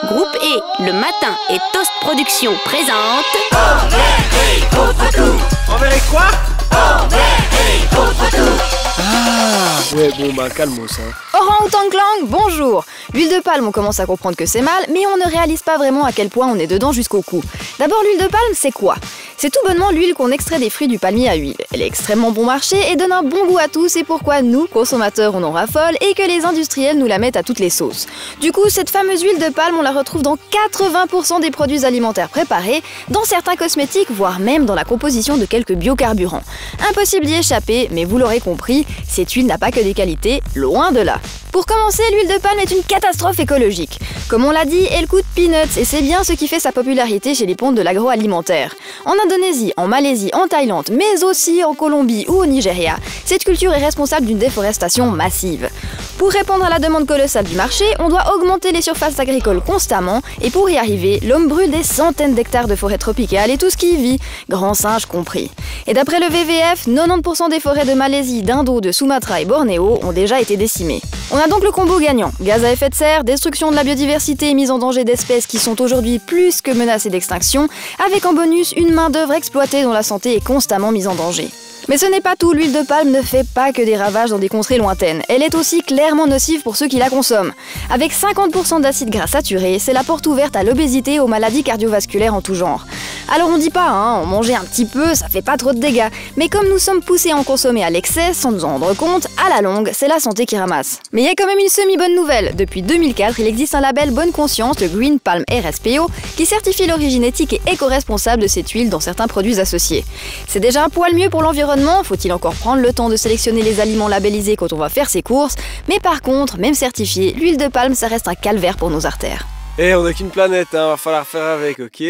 Groupe E, Le Matin et Toast Production présente... Envers quoi? Ah, ouais, bon, bah, calmos, hein. Orang-outang Clang, bonjour. L'huile de palme, on commence à comprendre que c'est mal, mais on ne réalise pas vraiment à quel point on est dedans jusqu'au cou. D'abord, l'huile de palme, c'est quoi? C'est tout bonnement l'huile qu'on extrait des fruits du palmier à huile. Elle est extrêmement bon marché et donne un bon goût à tout, c'est pourquoi nous, consommateurs, on en raffole et que les industriels nous la mettent à toutes les sauces. Du coup, cette fameuse huile de palme, on la retrouve dans 80% des produits alimentaires préparés, dans certains cosmétiques, voire même dans la composition de quelques biocarburants. Impossible d'y échapper, mais vous l'aurez compris, cette huile n'a pas que des qualités, loin de là. Pour commencer, l'huile de palme est une catastrophe écologique. Comme on l'a dit, elle coûte peanuts et c'est bien ce qui fait sa popularité chez les pontes de l'agroalimentaire. En Indonésie, en Malaisie, en Thaïlande, mais aussi en Colombie ou au Nigeria, cette culture est responsable d'une déforestation massive. Pour répondre à la demande colossale du marché, on doit augmenter les surfaces agricoles constamment et pour y arriver, l'homme brûle des centaines d'hectares de forêts tropicales et tout ce qui y vit, grands singes compris. Et d'après le WWF, 90% des forêts de Malaisie, d'Indo, de Sumatra et Bornéo ont déjà été décimées. On a donc le combo gagnant, gaz à effet de serre, destruction de la biodiversité et mise en danger d'espèces qui sont aujourd'hui plus que menacées d'extinction, avec en bonus une main-d'œuvre exploitée dont la santé est constamment mise en danger. Mais ce n'est pas tout, l'huile de palme ne fait pas que des ravages dans des contrées lointaines. Elle est aussi clairement nocive pour ceux qui la consomment. Avec 50% d'acides gras saturés, c'est la porte ouverte à l'obésité et aux maladies cardiovasculaires en tout genre. Alors on dit pas, en manger un petit peu, ça fait pas trop de dégâts. Mais comme nous sommes poussés à en consommer à l'excès, sans nous en rendre compte, à la longue, c'est la santé qui ramasse. Mais il y a quand même une semi-bonne nouvelle. Depuis 2004, il existe un label Bonne Conscience, le Green Palm RSPO, qui certifie l'origine éthique et éco-responsable de cette huile dans certains produits associés. C'est déjà un poil mieux pour l'environnement, faut-il encore prendre le temps de sélectionner les aliments labellisés quand on va faire ses courses, mais par contre, même certifiée, l'huile de palme, ça reste un calvaire pour nos artères. Eh, on a qu'une planète, hein, va falloir faire avec, ok?